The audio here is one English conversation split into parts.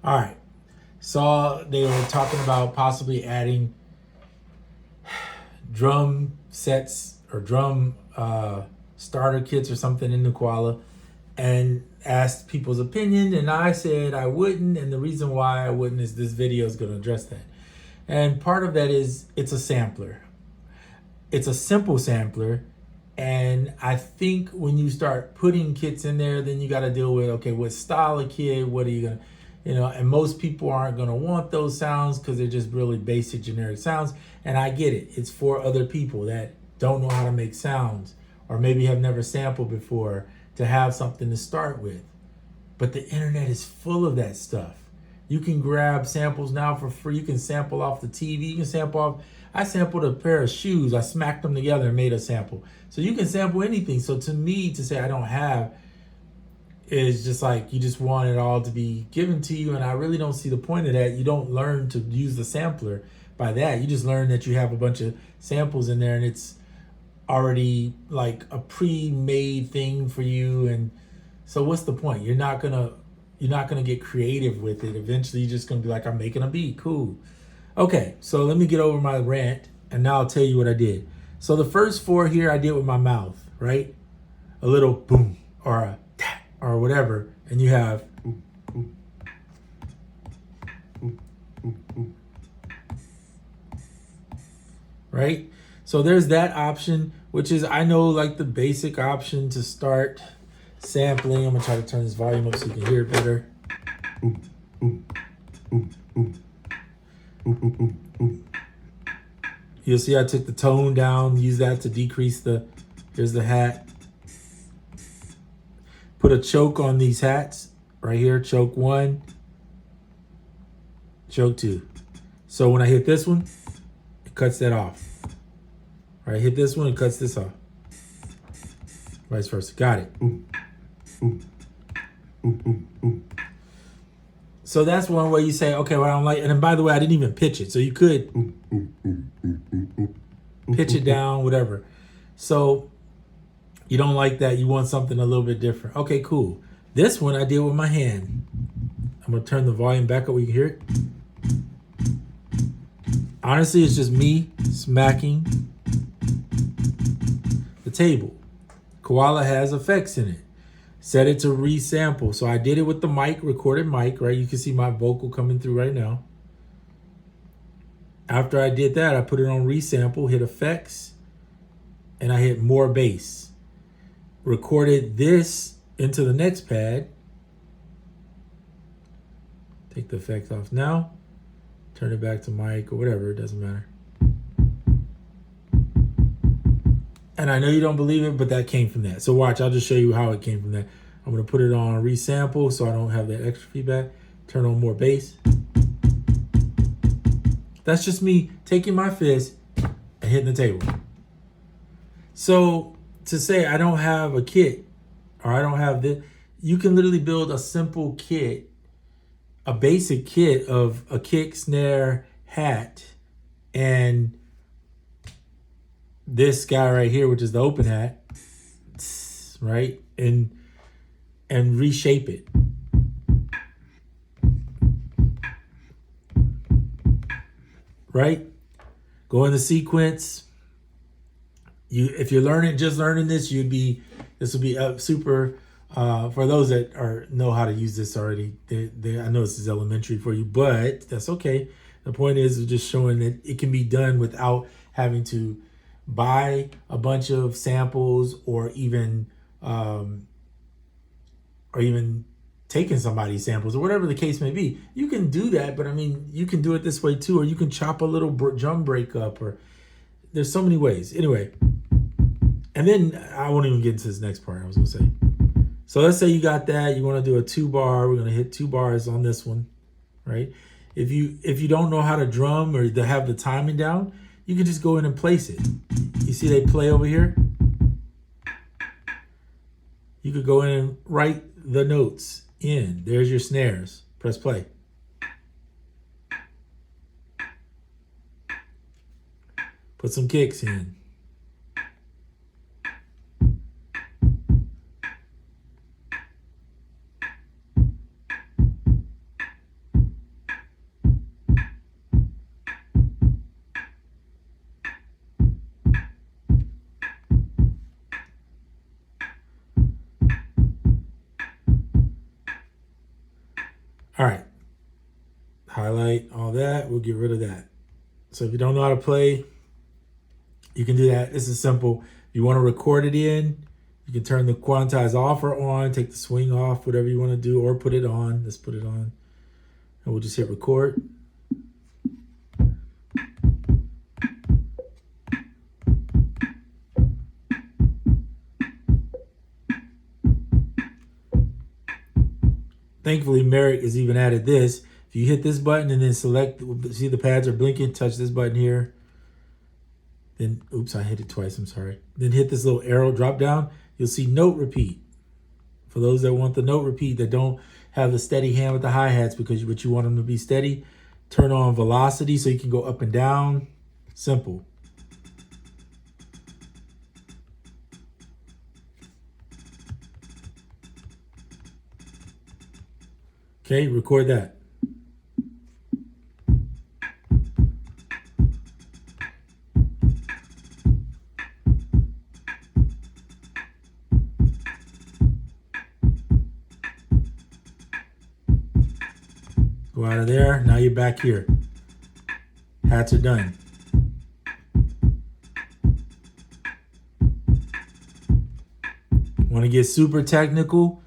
All right. So they were talking about possibly adding drum sets or drum starter kits or something in the Koala, and asked people's opinion. And I said I wouldn't. And the reason why I wouldn't is this video is going to address that. And part of that is it's a sampler. It's a simple sampler. And I think when you start putting kits in there, then you got to deal with, okay, what style of kit, what are you going to, and most people aren't going to want those sounds because they're just really basic, generic sounds. And I get it. It's for other people that don't know how to make sounds or maybe have never sampled before to have something to start with. But the internet is full of that stuff. You can grab samples now for free. You can sample off the TV. You can sample off. I sampled a pair of shoes. I smacked them together and made a sample. So you can sample anything. So to me, to say I don't have is just like you just want it all to be given to you. And I really don't see the point of that. You don't learn to use the sampler by that. You just learn that you have a bunch of samples in there and it's already like a pre-made thing for you. And so what's the point? You're not gonna get creative with it. Eventually you're just gonna be like, I'm making a beat, cool. Okay, so let me get over my rant and now I'll tell you what I did. So the first four here I did with my mouth, right? A little boom or a tap or whatever, and you have right? So there's that option, which is, I know, like the basic option to start sampling. I'm gonna try to turn this volume up so you can hear it better. You'll see I took the tone down, use that to decrease here's the hat. Put a choke on these hats right here, choke 1, choke 2. So when I hit this one, it cuts that off. Right, hit this one, it cuts this off. Vice versa, got it. So that's one way you say, okay, well, I don't like, and then by the way, I didn't even pitch it. So you could pitch it down, whatever. So you don't like that, you want something a little bit different. Okay, cool. This one I did with my hand. I'm gonna turn the volume back up where you can hear it. Honestly, it's just me smacking the table. Koala has effects in it. Set it to resample. So I did it with the mic, recorded mic, right? You can see my vocal coming through right now. After I did that, I put it on resample, hit effects, and I hit more bass. Recorded this into the next pad. Take the effects off now. Turn it back to mic or whatever, it doesn't matter. And I know you don't believe it, but that came from that. So watch, I'll just show you how it came from that. I'm gonna put it on resample so I don't have that extra feedback. Turn on more bass. That's just me taking my fist and hitting the table. So to say I don't have a kit or I don't have this, you can literally build a simple kit, a basic kit of a kick, snare, hat, and this guy right here, which is the open hat, right? And reshape it. Right? Go in the sequence. If you're just learning this, this would be super, for those that know how to use this already. I know this is elementary for you, but that's okay. The point is just showing that it can be done without having to buy a bunch of samples or even taking somebody's samples or whatever the case may be. You can do that, but I mean, you can do it this way too, or you can chop a little drum break up, or there's so many ways. Anyway, and then I won't even get into this next part I was gonna say. So let's say you got that, you wanna do a 2-bar, we're gonna hit 2 bars on this one, right? If you don't know how to drum or to have the timing down, you can just go in and place it. You see they play over here? You could go in and write the notes in. There's your snares. Press play. Put some kicks in. All right. Highlight all that. We'll get rid of that. So if you don't know how to play, you can do that. This is simple. If you want to record it in, you can turn the quantize off or on, take the swing off, whatever you want to do, or put it on. Let's put it on. And we'll just hit record. Thankfully, Merrick has even added this. If you hit this button and then select, see the pads are blinking, touch this button here. Then, oops, I hit it twice, I'm sorry. Then hit this little arrow drop down. You'll see note repeat. For those that want the note repeat, that don't have the steady hand with the hi-hats but you want them to be steady, turn on velocity so you can go up and down. Simple. Okay, record that. Go out of there. Now you're back here. Hats are done. Want to get super technical?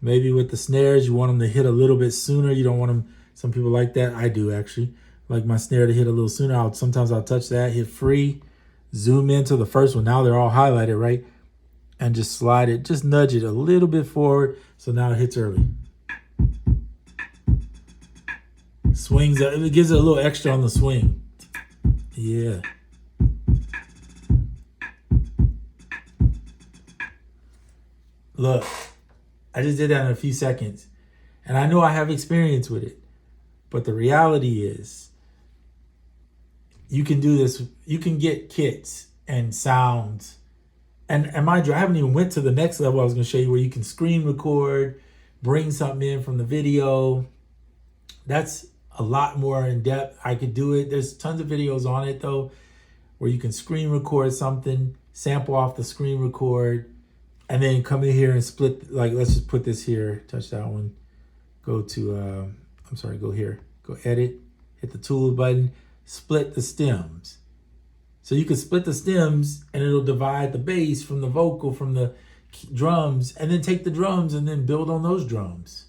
Maybe with the snares, you want them to hit a little bit sooner. You don't want them, some people like that. I do actually. Like my snare to hit a little sooner. Sometimes I'll touch that, hit free, zoom into the first one. Now they're all highlighted, right? And just slide it, just nudge it a little bit forward. So now it hits early. Swings, it gives it a little extra on the swing. Yeah. Look, I just did that in a few seconds. And I know I have experience with it. But the reality is, you can do this. You can get kits and sounds. And mind you, I haven't even went to the next level I was going to show you where you can screen record, bring something in from the video. That's a lot more in depth. I could do it. There's tons of videos on it though, where you can screen record something, sample off the screen record, and then come in here and split. Like, let's just put this here, touch that one, go to, go here, go edit, hit the tool button, split the stems. So you can split the stems and it'll divide the bass from the vocal, from the drums, and then take the drums and then build on those drums.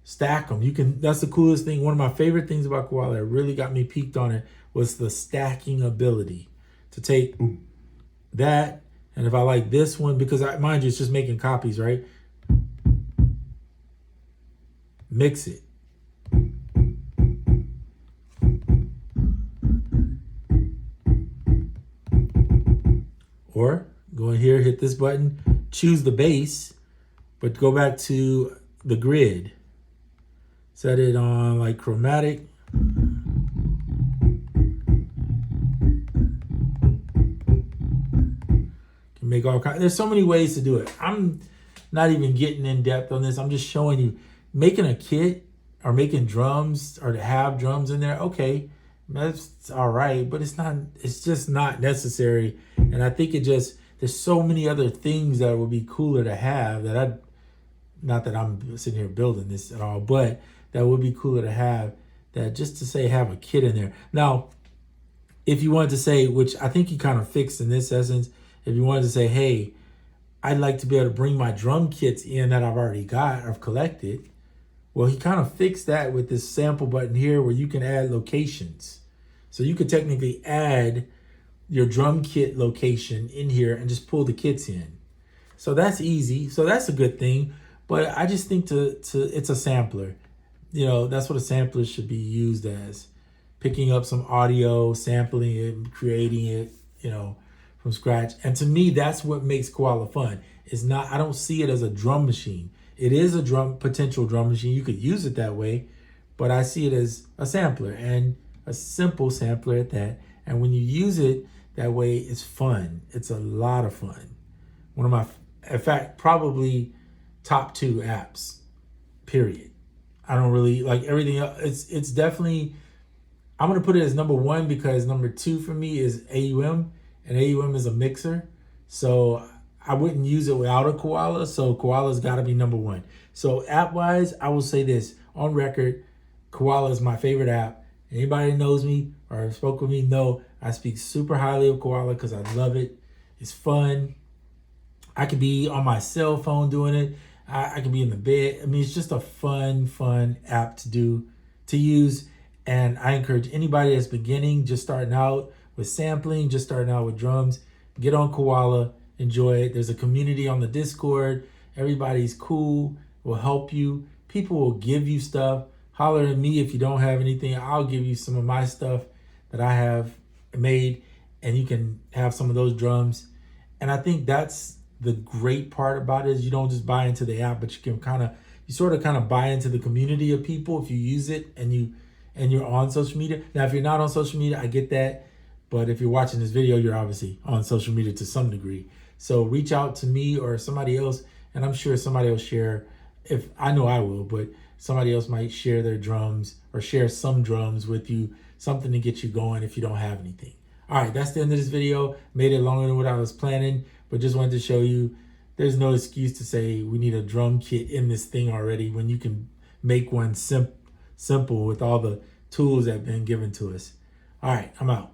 Stack them. You can. That's the coolest thing. One of my favorite things about Koala that really got me peaked on it was the stacking ability. To take that, and if I like this one, because mind you, it's just making copies, right? Mix it. Or go in here, hit this button, choose the bass, but go back to the grid. Set it on like chromatic. Can make all kinds. There's so many ways to do it. I'm not even getting in depth on this. I'm just showing you making a kit or making drums or to have drums in there. Okay, that's all right, but it's not. It's just not necessary. And I think there's so many other things that would be cooler to have that not that I'm sitting here building this at all, but that would be cooler to have, that just to say have a kit in there. Now, if you wanted to say, which I think you kind of fixed in this essence, if you wanted to say, hey, I'd like to be able to bring my drum kits in that I've already got, I've collected. Well, he kind of fixed that with this sample button here where you can add locations. So you could technically add your drum kit location in here and just pull the kits in. So that's easy. So that's a good thing. But I just think it's a sampler. You know, that's what a sampler should be used as. Picking up some audio, sampling it, creating it, you know, from scratch. And to me, that's what makes Koala fun. It's not, I don't see it as a drum machine. It is a potential drum machine. You could use it that way, but I see it as a sampler, and a simple sampler at that. And when you use it that way, it's fun. It's a lot of fun. One of my, in fact, probably top 2 apps, period. I don't really like everything else. It's definitely, I'm going to put it as number 1 because number 2 for me is AUM, and AUM is a mixer. So I wouldn't use it without a Koala, so Koala's got to be number one. So app-wise, I will say this on record, Koala is my favorite app. Anybody that knows me or spoke with me know I speak super highly of Koala because I love it. It's fun. I could be on my cell phone doing it. I could be in the bed. I mean, it's just a fun app to use. And I encourage anybody that's beginning, just starting out with sampling, just starting out with drums, get on Koala, enjoy it. There's a community on the Discord. Everybody's cool, will help you. People will give you stuff. Holler at me if you don't have anything. I'll give you some of my stuff that I have made, and you can have some of those drums. And I think that's the great part about it, is you don't just buy into the app, but you can sort of buy into the community of people if you use it and you're on social media. Now, if you're not on social media, I get that. But if you're watching this video, you're obviously on social media to some degree. So reach out to me or somebody else, and I'm sure somebody will share. If I know I will, but somebody else might share their drums or share some drums with you, something to get you going if you don't have anything. All right, that's the end of this video. Made it longer than what I was planning, but just wanted to show you there's no excuse to say we need a drum kit in this thing already when you can make one simple with all the tools that have been given to us. All right, I'm out.